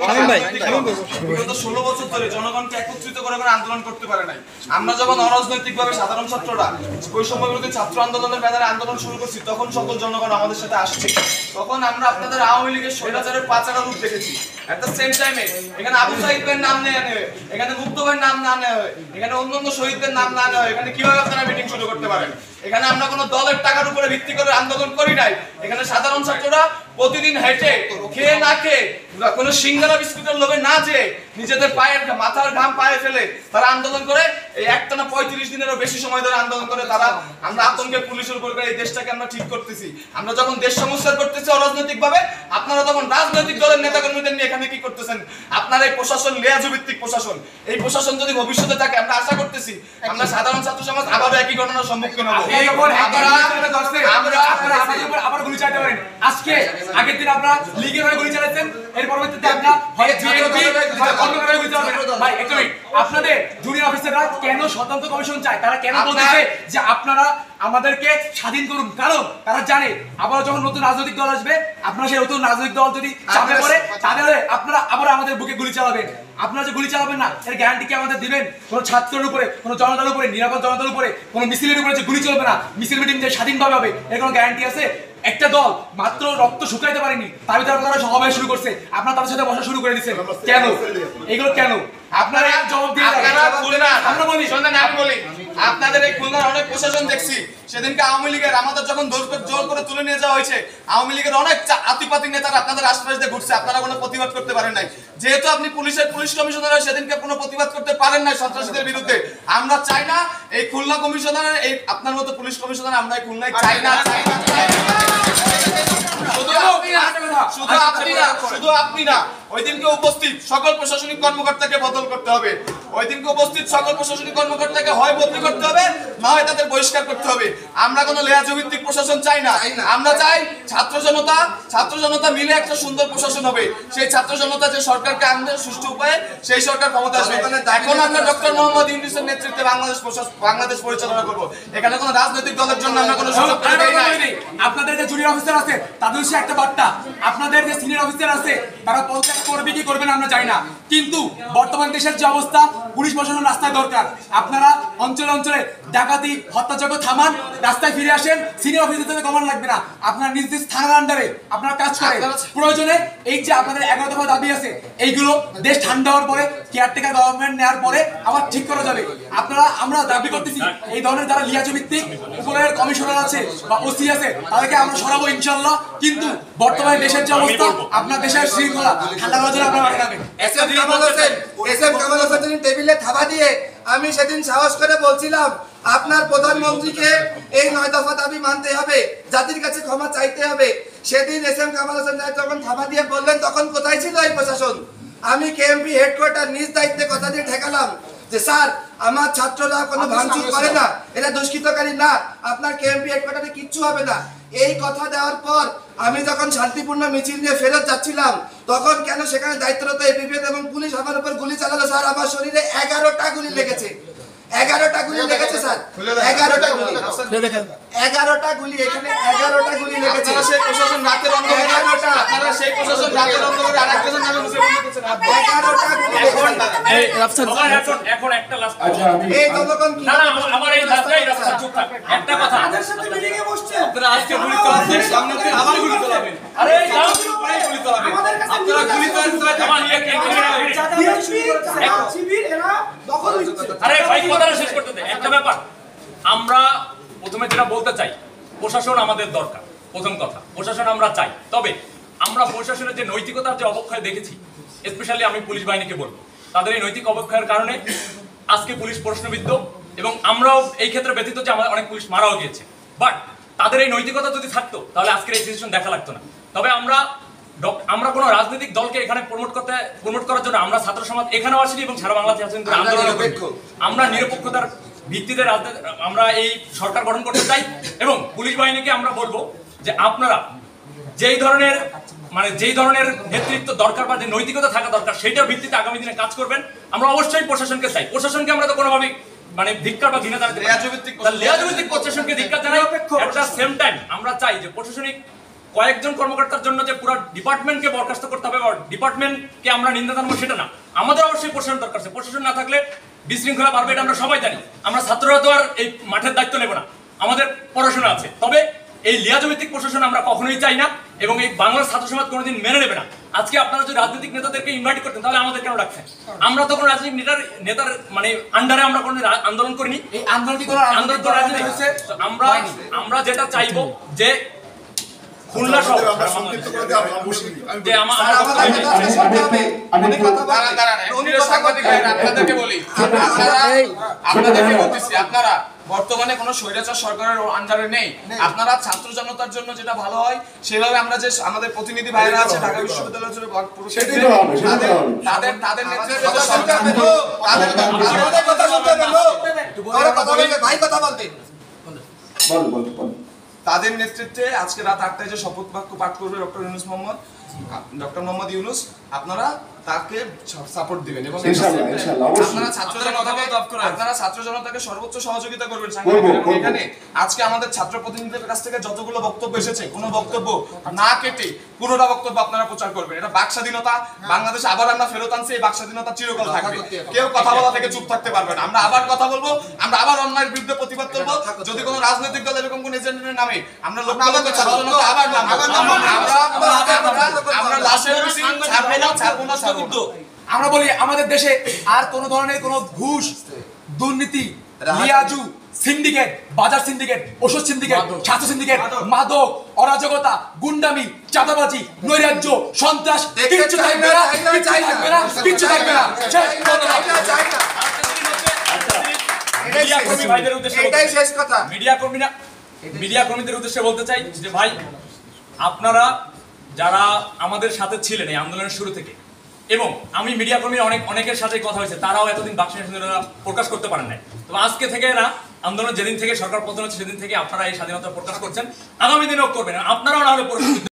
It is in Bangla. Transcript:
বিগত 16 বছর ধরে জনগণকে একত্রিত করে আন্দোলন করতে পারে নাই। আমরা যখন অরাজনৈতিকভাবে সাধারণ ছাত্ররা বৈষম্য বিরোধী ছাত্র আন্দোলনের ব্যানারে আন্দোলন শুরু করছি, তখন সকল জনগণ আমাদের সাথে আসছে। তখন আমরা আপনাদের আওয়ামী লীগের স্বৈরাচারের পাচারা রূপ দেখেছি। এট দ্য সেম টাইমে এখানে আবু সাইদের নাম নেওয়া নেবে, এখানে মুক্তবের নাম না নেওয়া হয়, এখানে অন্যান্য শহীদদের নাম না নেওয়া হয়। এখানে কিভাবে আপনারা মিটিং শুরু করতে পারেন? এখানে আমরা কোনো দলের টাকার উপরে ভিত্তি করে আন্দোলন করি নাই। এখানে সাধারণ ছাত্ররা প্রতিদিন হেঁটে খেয়ে না খেয়ে কোনো সিঙ্গারা বিস্কুটের লোভে না যেয়ে নিজেদের পায়ের মাথার ঘাম পায়ে ফেলে তারা আন্দোলন করে। এই একটানা 35 দিনেরও বেশি সময় ধরে আন্দোলন করে তারা। আমরা আতঙ্কে পুলিশের উপর করে এই দেশটাকে আমরা ঠিক করতেছি। আমরা যখন দেশ সমস্যা করতেছি অরাজনৈতিক ভাবে, আপনারা তখন রাজনৈতিক দলের নেতাকর্মীদের নিয়ে এখানে কি করতেছেন? আপনারা এই প্রশাসন লেয়াজু ভিত্তিক প্রশাসন, এই প্রশাসন যদি ভবিষ্যতে থাকে, আমরা আশা করতেছি আমরা সাধারণ ছাত্র সমাজ আবার একই ঘটনার সম্মুখীন হব। আবার গুলি চালাতে পারেন। আজকে আগের দিন আপনারা লীগের হয়ে গুলি চালাচ্ছেন, এর পরবর্তীতে আপনারা হয় বিএনপি হয় অন্য কারণে গুলি চালাবেন। ভাই একটু আপনাদের জুনিয়র অফিসাররা কেন স্বতন্ত্র কমিশন চায়? তারা কেন বলতেছে যে আপনারা আমাদেরকে স্বাধীন করুন? কারণ তারা জানে আবার যখন নতুন রাজনৈতিক দল আসবে, আপনারা সেই নতুন রাজনৈতিক দল যদি চাপে পড়ে, তাহলে আপনারা আবার আমাদের বুকে গুলি চালাবেন। আপনারা যে গুলি চালাবেন না, এর গ্যারান্টি কি আমাদের দিবেন? কোনো ছাত্রের উপরে, কোনো জনতার উপরে, নিরাপদ জনতার উপরে, কোনো মিছিলের উপরে যে গুলি চলবে না, মিছিল মিটিং যে স্বাধীনভাবে হবে, এর কোনো গ্যারান্টি আছে? একটা দল মাত্র রক্ত শুকাইতে পারেনি, তার ভিতরে আপনারা সমাবেশ শুরু করছে, আপনারা তাদের সাথে বসা শুরু করে দিচ্ছেন কেন? এগুলো কেন? আপনারা জবাব দিয়ে আমরা বলি, শোনেন আমি বলি, আপনাদের এই খুলনার অনেক প্রশাসন দেখছি। সেদিনকে আওয়ামী লীগের আমাদের যখন জোর করে তুলে নিয়ে যাওয়া হয়েছে, আওয়ামী লীগের অনেক আতিপাতি নেতারা আপনাদের আশপাশ দিয়ে ঘুরছে, আপনারা কোনো প্রতিবাদ করতে পারেন নাই। যেহেতু আপনি পুলিশ কমিশনার সেদিনকে কোনো প্রতিবাদ করতে পারেন নাই সন্ত্রাসীদের বিরুদ্ধে। আমরা চাই না এই খুলনা কমিশনারের, এই আপনার মতো পুলিশ কমিশনার আমরা এই খুলনায় চাই না। শুধু আপনি না, ওই দিনকে উপস্থিত সকল প্রশাসনিক কর্মকর্তাকে বদল করতে হবে। ওই দিনকে উপস্থিত সকল প্রশাসনিক কর্মকর্তাকে হয় বদলি করতে হবে, না হয় তাদের বহিষ্কার করতে হবে। আমরা কোনো লেয়াজু ভিত্তিক প্রশাসন চাই না। আমরা চাই ছাত্র জনতা মিলে একটা সুন্দর প্রশাসন হবে। সেই ছাত্র জনতা যে সরকারকে আনবে সুষ্ঠু উপায়ে, সেই সরকার ক্ষমতা আসবে। এখন আমরা ডক্টর মোহাম্মদ ইউনূসের নেতৃত্বে বাংলাদেশ পরিচালনা করব। এখানে কোনো রাজনৈতিক দলের জন্য আমরা কোনো সুযোগ দেই না। আপনাদের যে জুনিয়র অফিসার আছে তাদের সে একটা বার্তা, আপনাদের যে সিনিয়র অফিসার আছে তারা পদত্যাগ করবে কি করবে না আমরা জানি না, কিন্তু বর্তমান দেশের যে অবস্থা, পুলিশ প্রশাসন রাস্তায় দরকার। আপনারা অঞ্চলে অঞ্চলে ডাকাতি হত্যাযজ্ঞ থামান, রাস্তায় ফিরে আসেন। সিনিয়র অফিসারদের কমান লাগবে না, আপনারা নিজ নিজ থানার আন্ডারে আপনারা কাজ করেন। প্রয়োজনে এই যে আপনাদের 11 দফা দাবি আছে, এইগুলো দেশ ঠান্ডা হওয়ার পরে, কেয়ারটেকার গভর্নমেন্ট নেওয়ার পরে আবার ঠিক করা যাবে। আমরা দাবি করতেছি এই ধরনের যারা লিয়াজু ভিত্তিক উপরের কমিশনার আছে বা ওসি আছে, তাদেরকে আমরা সরাবো ইনশাআল্লাহ। কিন্তু বর্তমানে দেশের যে অবস্থা, আপনার দেশের শৃঙ্খলা ঠান্ডা করার জন্য আপনারা মাঠে নামেন। এসএম কামাল হোসেন টেবিলে থাবা দিয়ে আমি সেদিন সাহস করে বলছিলাম আপনার প্রধানমন্ত্রীকে এই 9 দফা দাবি মানতে হবে, জাতির কাছে ক্ষমা চাইতে হবে। সেদিন এসএম কামাল হোসেন যখন থাবা দিয়ে বললেন, তখন কোথায় ছিল এই প্রশাসন? আমি কেএমপি হেডকোয়ার্টার নিজ দায়িত্বে কথা দিয়ে ঠেকালাম যে স্যার আমার ছাত্ররা কোনো ভাঙচুর করে না, এরা দুষ্কৃতকারী না, আপনার কেএমপি হেডকোয়ার্টারে কিচ্ছু হবে না। এই কথা দেওয়ার পর আমি যখন শান্তিপূর্ণ মিছিল নিয়ে ফেরত যাচ্ছিলাম, তখন কেন সেখানে দায়িত্বরত এপিবিএন এবং পুলিশ আমার উপর গুলি চালালো? স্যার আমার শরীরে 11টা গুলি লেগেছে, 11টা গুলি লেগেছে স্যার, 11টা গুলি, 11টা গুলি, এখানে 11টা গুলি লেগেছে। সেই প্রশাসন রাতের অন্ধকারে, আপনারা সেই প্রশাসন রাতের অন্ধকারে আরেকজনের নামে মুছে ফেলতেছেন। 11টা গুলি এখন একটা লাস্ট, এই জনগণ কি না না আমার এই লাস্টটাই রাস্তা চুপ থাক। একটা কথা, আমাদের সাথে মিটিং এ বসছে, আপনারা আজকে গুলি চালাচ্ছেন, সামনে থেকে আবার গুলি চালাবেন। আরে দাও গুলি চালাবেন, আপনারা গুলি চালাচ্ছেন। আমার শিবির এরা দখল নিচ্ছে। আরে ভাই কথাটা শেষ করতে দে। একটা ব্যাপার আমরা প্রথমে যেটা বলতে চাই, প্রশাসন আমাদের দরকার। প্রথম কথা, প্রশাসন আমরা চাই, তবে আমরা প্রশাসনের যে নৈতিকতার যে অবক্ষয় দেখেছি, স্পেশালি আমি পুলিশ বাহিনীকে বলবো, তাদের এই নৈতিক অবক্ষয়ের কারণে আজকে পুলিশ প্রশ্নবিদ্ধ, এবং আমরাও এই ক্ষেত্রে ব্যতীত যে আমাদের অনেক পুলিশ মারাও গিয়েছে। বাট তাদের এই নৈতিকতা যদি থাকতো, তাহলে আজকের এই সিচুয়েশন দেখা লাগতো না। তবে আমরা কোনো রাজনৈতিক দলকে এখানে প্রমোট করার জন্য আমরা ছাত্র সমাজ এখানেও আসিনি এবং সারা বাংলাদেশে আছেন আন্দোলন। আমরা নিরপেক্ষতার ভিত্তিতে আমরা এই সরকার গঠন করতে চাই, এবং পুলিশ বাহিনীকে আমরা বলবো যে আপনারা যেই ধরনের নেতৃত্ব দরকার বা যে নৈতিকতা থাকা দরকার, সেইটার ভিত্তিতে আগামী দিনে কাজ করবেন। আমরা অবশ্যই প্রশাসনকে চাই, প্রশাসনকে আমরা তো কোনোভাবেই ধিক্কার বা ঘৃণা জানাতে, লেয়াজু ভিত্তিক প্রশাসনকে ধিক্কার জানাই। এট দ্য সেম টাইম আমরা চাই যে প্রশাসনিক কয়েকজন কর্মকর্তার জন্য যে পুরো ডিপার্টমেন্টকে বরখাস্ত করতে হবে বা ডিপার্টমেন্টকে আমরা নিন্দা জানাবো সেটা না। আমাদের অবশ্যই প্রশাসন দরকার আছে, প্রশাসন না থাকলে বিশৃঙ্খলা বাড়বে, এটা আমরা সবাই জানি। আমরা ছাত্ররা তো আর এই মাঠের দায়িত্ব নেব না, আমাদের পড়াশোনা আছে। তবে এই লিয়াজভিত্তিক প্রশাসন আমরা কখনোই চাই না এবং এই বাংলার ছাত্র সমাজ কোনোদিন মেনে নেবে না। আজকে আপনারা যদি রাজনৈতিক নেতাদেরকে ইনভাইট করতেন তাহলে আমাদের কেন রাখছেন? আমরা তো কোনো রাজনৈতিক নেতার মানে আন্ডারে আমরা কোনো আন্দোলন করিনি। এই আন্দোলন কি কোনো আন্দোলন তো রাজনীতি হচ্ছে। আমরা যেটা চাইবো যে খুলনা শহর যে স্যার, আমাদের কথা শেষ করতে হবে। উনি কথা বলবেন। দাঁড়ান, উনি প্রিয় কথা সাংবাদিক বলবেন। ভাইরা, আপনাদেরকে বলি, আপনাদেরকে বলতেছি, আপনারা বর্তমানে কোনো স্বৈরাচার সরকারের আন্ডারে নেই। আপনারা ছাত্র জনতার জন্য যেটা ভালো হয় সেভাবে আমরা যে আমাদের প্রতিনিধি ভাইরা আছে ঢাকা বিশ্ববিদ্যালয়ের জন্য তাদের নেতৃত্বে কথা শুনতে হবে, নো। আমাদের কথা শুনতে হবে, নো। ওরা কথা বলবে, ভাই কথা বলবে। তাদের নেতৃত্বে আজকে রাত 8টায় যে শপথ বাক্য পাঠ করবে ডক্টর মোহাম্মদ ইউনূস, আপনারা তাকে সাপোর্ট দিবেন এবং আপনারা ছাত্র জনতাকে সর্বোচ্চ সহযোগিতা করবেন। এবং এখানে আজকে আমাদের ছাত্র প্রতিনিধিদের কাছ থেকে যতগুলো বক্তব্য এসেছে, কোনো বক্তব্য না কেটে পুরোটা বক্তব্য আপনারা প্রচার করবেন। এটা বাক স্বাধীনতা, বাংলাদেশে আবার আমরা ফেরত আনছি, এই বাক স্বাধীনতা চিরকাল থাকবে। কেউ কথা বলা থেকে চুপ থাকতে পারবে না। আমরা আবার কথা বলবো, আমরা আবার অন্যায়ের বিরুদ্ধে প্রতিবাদ করবো। যদি কোনো রাজনৈতিক দল এরকম কোন এজেন্ডার নামে আমরা ছাত্র জনতা আবার আমরা লাশের মিছিল ছাড়বো না। আমরা বলি আমাদের দেশে আর কোন ধরনের কোন ঘুষ, দুর্নীতি, লিয়াজু, সিন্ডিকেট, বাজার সিন্ডিকেট, ওষুধ সিন্ডিকেট, ছাত্র সিন্ডিকেট, মাদক, অরাজকতা, গুন্ডামি, চাঁদাবাজি, নৈরাজ্য, সন্ত্রাস কিচ্ছু থাকবে না, কিচ্ছু থাকবে না। মিডিয়া কর্মী ভাইদের উদ্দেশ্যে এটাই শেষ কথা। মিডিয়া কর্মীদের উদ্দেশ্যে বলতে চাই যে ভাই, আপনারা যারা আমাদের সাথে ছিলেন এই আন্দোলনের শুরু থেকে, এবং আমি মিডিয়া কর্মী অনেকের সাথে কথা হয়েছে, তারাও এতদিন বাক স্বাধীনতা প্রকাশ করতে পারেন নাই। তবে আজকে থেকে না, আন্দোলন যেদিন থেকে সরকার পতন হচ্ছে সেদিন থেকে আপনারা এই স্বাধীনতা প্রকাশ করছেন, আগামী দিনেও করবেন। আপনারাও না হলে